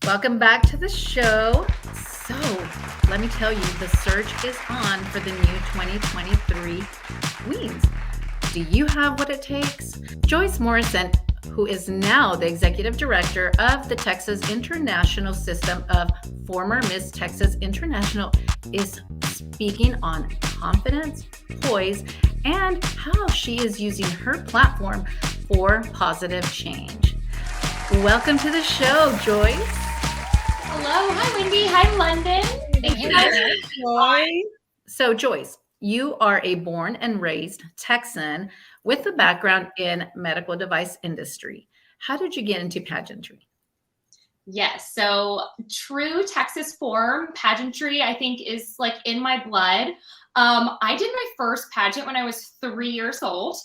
Welcome back to the show. So, let me tell you, the search is on for the new 2023 queens. Do you have what it takes? Joyce Morrison, who is now the executive director of the Texas International System of former Miss Texas International, is speaking on confidence, poise, and how she is using her platform for positive change. Welcome to the show, Joyce. Hello. Hi, Wendy. Hi, London. Thank you guys. So, Joyce, you are a born and raised Texan with a background in medical device industry. How did you get into pageantry? Yes. So true Texas form pageantry, I think, is like in my blood. I did my first pageant when I was 3 years old.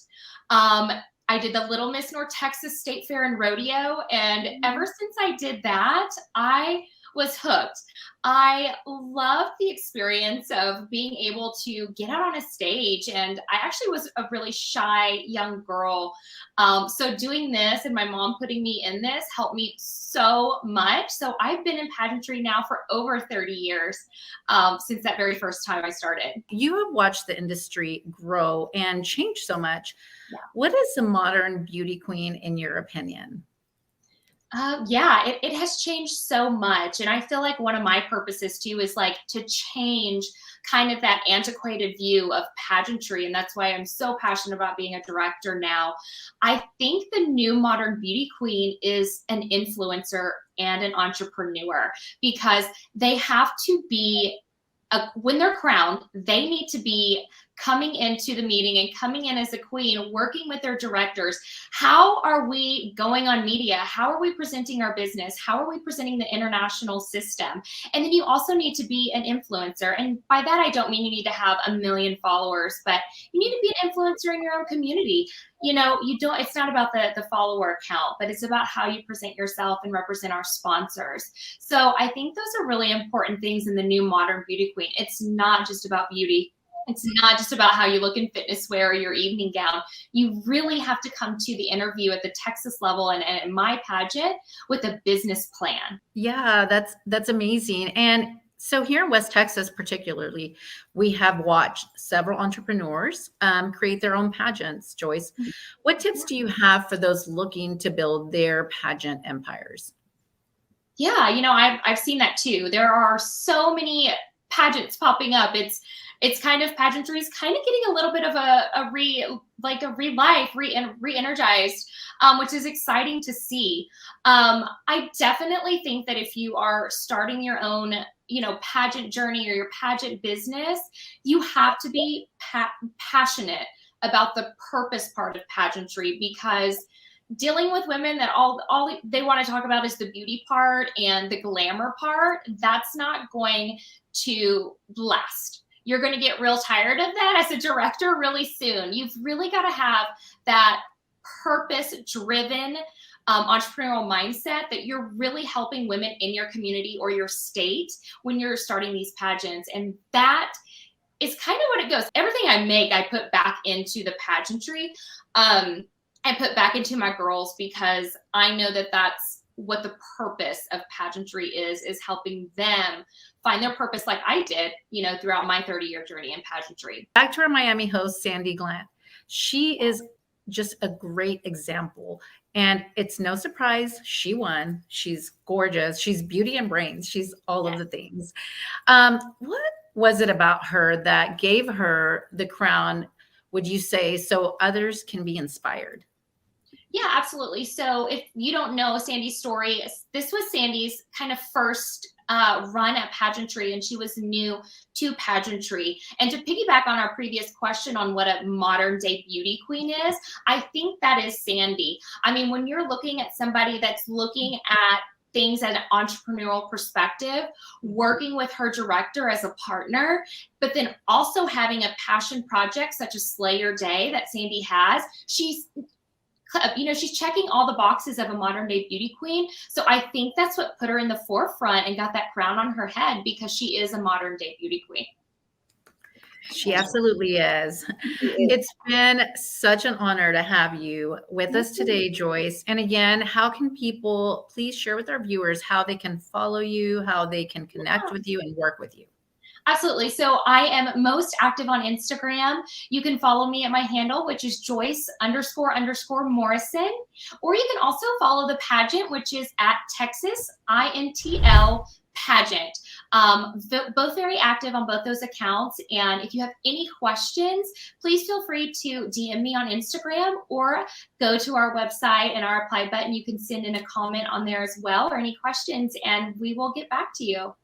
Um, I did the Little Miss North Texas State Fair and Rodeo. And ever since I did that, I was hooked. I loved the experience of being able to get out on a stage. And I actually was a really shy young girl. So doing this and my mom putting me in this helped me so much. So I've been in pageantry now for over 30 years since that very first time I started. You have watched the industry grow and change so much. Yeah. What is a modern beauty queen in your opinion? It has changed so much. And I feel like one of my purposes too is like to change kind of that antiquated view of pageantry. And that's why I'm so passionate about being a director now. I think the new modern beauty queen is an influencer and an entrepreneur because they have to be when they're crowned, they need to be coming into the meeting and coming in as a queen, working with their directors. How are we going on media? How are we presenting our business? How are we presenting the international system? And then you also need to be an influencer. And by that, I don't mean you need to have 1 million followers, but you need to be an influencer in your own community. It's not about the follower count, but it's about how you present yourself and represent our sponsors. So I think those are really important things in the new modern beauty queen. It's not just about beauty. It's not just about how you look in fitness wear or your evening gown. You really have to come to the interview at the Texas level and my pageant with a business plan. Yeah, that's amazing. And so here in West Texas, particularly, we have watched several entrepreneurs create their own pageants. Joyce, what tips do you have for those looking to build their pageant empires? Yeah, I've seen that too. There are so many pageants popping up. It's kind of pageantry is kind of getting a little bit of a re-energized, which is exciting to see. I definitely think that if you are starting your own, pageant journey or your pageant business, you have to be passionate about the purpose part of pageantry because dealing with women that all they want to talk about is the beauty part and the glamour part, that's not going to last. You're going to get real tired of that as a director really soon. You've really got to have that purpose-driven entrepreneurial mindset that you're really helping women in your community or your state when you're starting these pageants. And that is kind of what it goes. Everything I make, I put back into the pageantry. I put back into my girls because I know that that's what the purpose of pageantry is helping them find their purpose like I did, throughout my 30-year journey in pageantry. Back to our Miami host, Sandy Glant. She is just a great example. And it's no surprise she won. She's gorgeous. She's beauty and brains. She's all of the things. What was it about her that gave her the crown, would you say, so others can be inspired? Yeah, absolutely. So if you don't know Sandy's story, this was Sandy's kind of first run at pageantry, and she was new to pageantry. And to piggyback on our previous question on what a modern day beauty queen is, I think that is Sandy. I mean, when you're looking at somebody that's looking at things at an entrepreneurial perspective, working with her director as a partner, but then also having a passion project such as Slay Your Day that Sandy has, she's checking all the boxes of a modern day beauty queen. So I think that's what put her in the forefront and got that crown on her head because she is a modern day beauty queen. She absolutely is. It's been such an honor to have you with us today, Joyce. And again, how can people please share with our viewers how they can follow you, how they can connect with you and work with you? Absolutely. So I am most active on Instagram. You can follow me at my handle, which is Joyce__Morrison. Or you can also follow the pageant, which is at Texas INTL Pageant. Both very active on both those accounts. And if you have any questions, please feel free to DM me on Instagram or go to our website and our reply button. You can send in a comment on there as well or any questions, and we will get back to you.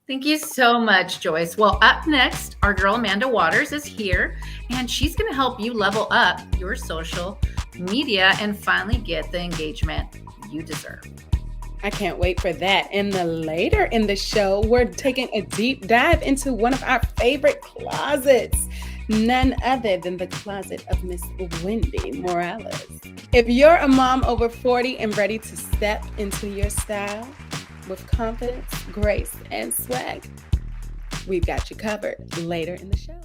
Thank you so much, Joyce. Well, up next, our girl Amanda Waters is here, and she's going to help you level up your social media and finally get the engagement you deserve. I can't wait for that. And later in the show, we're taking a deep dive into one of our favorite closets, none other than the closet of Miss Wendy Morales. If you're a mom over 40 and ready to step into your style with confidence, grace, and swag, we've got you covered later in the show.